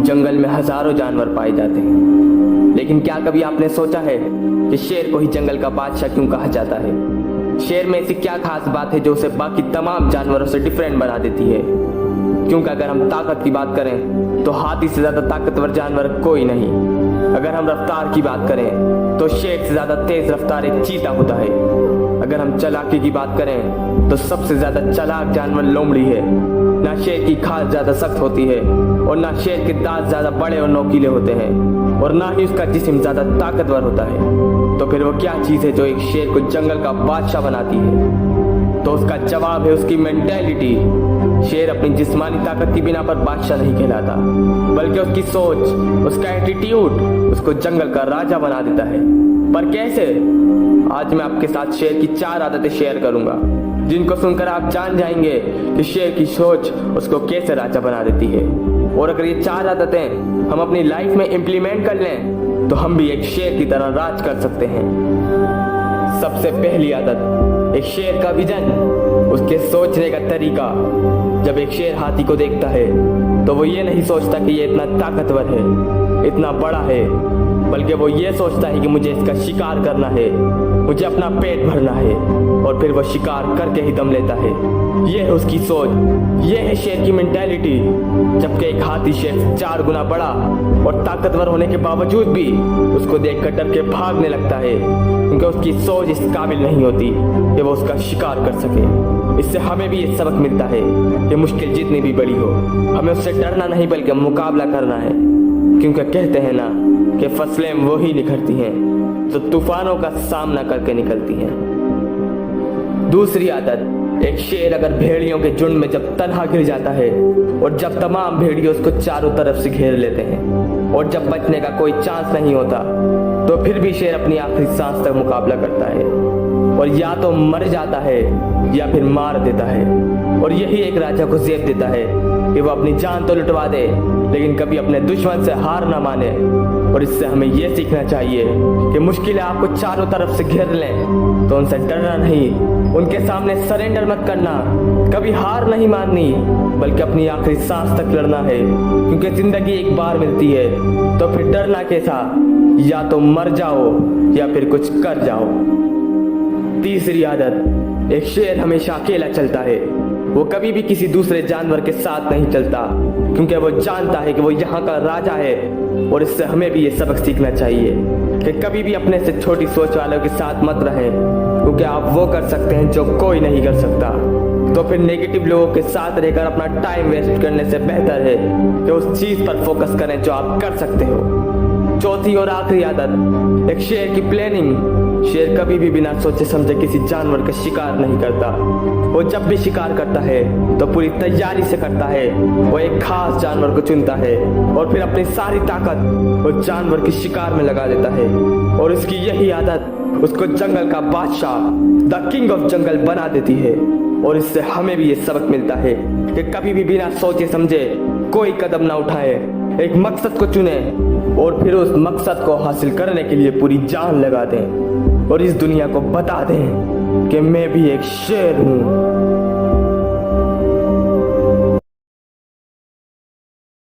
जंगल में हजारों जानवर पाए जाते हैं, लेकिन क्या कभी आपने सोचा है कि शेर को ही जंगल का बादशाह क्यों कहा जाता है? शेर में ऐसी क्या खास बात है जो उसे बाकी तमाम जानवरों से डिफरेंट बना देती है? क्योंकि अगर हम ताकत की बात करें तो हाथी से ज्यादा ताकतवर जानवर कोई नहीं। अगर हम रफ्तार की बात करें तो शेर से ज्यादा तेज रफ्तार एक चीता होता है। अगर हम चालाकी की बात करें तो सबसे ज्यादा चालाक जानवर लोमड़ी है। ना शेर की खाल ज्यादा सख्त होती है और ना शेर के दांत ज्यादा बड़े और नोकीले होते हैं और ना ही उसका जिस्म ज्यादा ताकतवर होता है। तो फिर वो क्या चीज है जो एक शेर को जंगल का बादशाह बनाती है? तो उसका जवाब है उसकी मेंटेलिटी। शेर अपनी जिस्मानी ताकत की बिना पर बादशाह नहीं कहलाता, बल्कि उसकी सोच, उसका एटीट्यूड उसको जंगल का राजा बना देता है। पर कैसे? आज मैं आपके साथ शेर की 4 आदतें शेयर करूंगा, जिनको सुनकर आप जान जाएंगे कि शेर की सोच उसको कैसे राजा बना देती है। और अगर ये 4 आदतें हम अपनी लाइफ में इम्प्लीमेंट कर लें तो हम भी एक शेर की तरह राज कर सकते हैं। सबसे पहली आदत, एक शेर का विजन, उसके सोचने का तरीका। जब एक शेर हाथी को देखता है तो वो ये नहीं सोचता कि ये इतना ताकतवर है, इतना बड़ा है, बल्कि वो ये सोचता है कि मुझे इसका शिकार करना है, मुझे अपना पेट भरना है, और फिर वो शिकार करके ही दम लेता है। ये है उसकी सोच, ये है शेर की मेंटालिटी। जबकि एक हाथी शेर से 4 गुना बड़ा और ताकतवर होने के बावजूद भी उसको देखकर डर के भागने लगता है, क्योंकि उसकी सोच इस काबिल नहीं होती कि वो उसका शिकार कर सके। इससे हमें भी ये सबक मिलता है कि मुश्किल जितनी भी बड़ी हो, हमें उससे डरना नहीं बल्कि मुकाबला करना है। क्योंकि कहते हैं ना कि फसलें वो ही निखरती हैं तो तूफानों का सामना करके निकलती हैं। दूसरी आदत, एक शेर अगर भेड़ियों के झुंड में जब तन्हा गिर जाता है और जब तमाम भेड़िए उसको चारों तरफ से घेर लेते हैं और जब बचने का कोई चांस नहीं होता, तो फिर भी शेर अपनी आखिरी सांस तक मुकाबला करता है और या तो मर जाता है या फिर मार देता है। और यही एक राजा को ज़ेब देता है कि वो अपनी जान तो लुटवा दे, लेकिन कभी अपने दुश्मन से हार ना माने। और इससे हमें ये सीखना चाहिए कि मुश्किलें आपको चारों तरफ से घेर लें तो उनसे डरना नहीं, उनके सामने सरेंडर मत करना, कभी हार नहीं माननी, बल्कि अपनी आखिरी सांस तक लड़ना है। क्योंकि जिंदगी एक बार मिलती है, तो फिर डरना कैसा? या तो मर जाओ या फिर कुछ कर जाओ। तीसरी आदत, एक शेर हमेशा अकेला चलता है। वो कभी भी किसी दूसरे जानवर के साथ नहीं चलता, क्योंकि वो जानता है कि वो यहाँ का राजा है। और इससे हमें भी ये सबक सीखना चाहिए कि कभी भी अपने से छोटी सोच वालों के साथ मत रहें, क्योंकि आप वो कर सकते हैं जो कोई नहीं कर सकता। तो फिर नेगेटिव लोगों के साथ रहकर अपना टाइम वेस्ट करने से बेहतर है कि उस चीज पर फोकस करें जो आप कर सकते हो। चौथी और आखिरी आदत, एक शेर की प्लानिंग। शेर कभी भी बिना सोचे समझे किसी जानवर का शिकार नहीं करता। वो जब भी शिकार करता है तो पूरी तैयारी से करता है। वो एक खास जानवर को चुनता है और फिर अपनी सारी ताकत उस जानवर के शिकार में लगा देता है। और उसकी यही आदत उसको जंगल का बादशाह, द किंग ऑफ जंगल बना देती है। और इससे हमें भी ये सबक मिलता है कि कभी भी बिना सोचे समझे कोई कदम ना उठाए, एक मकसद को चुने और फिर उस मकसद को हासिल करने के लिए पूरी जान लगा दें और इस दुनिया को बता दें कि मैं भी एक शेर हूँ।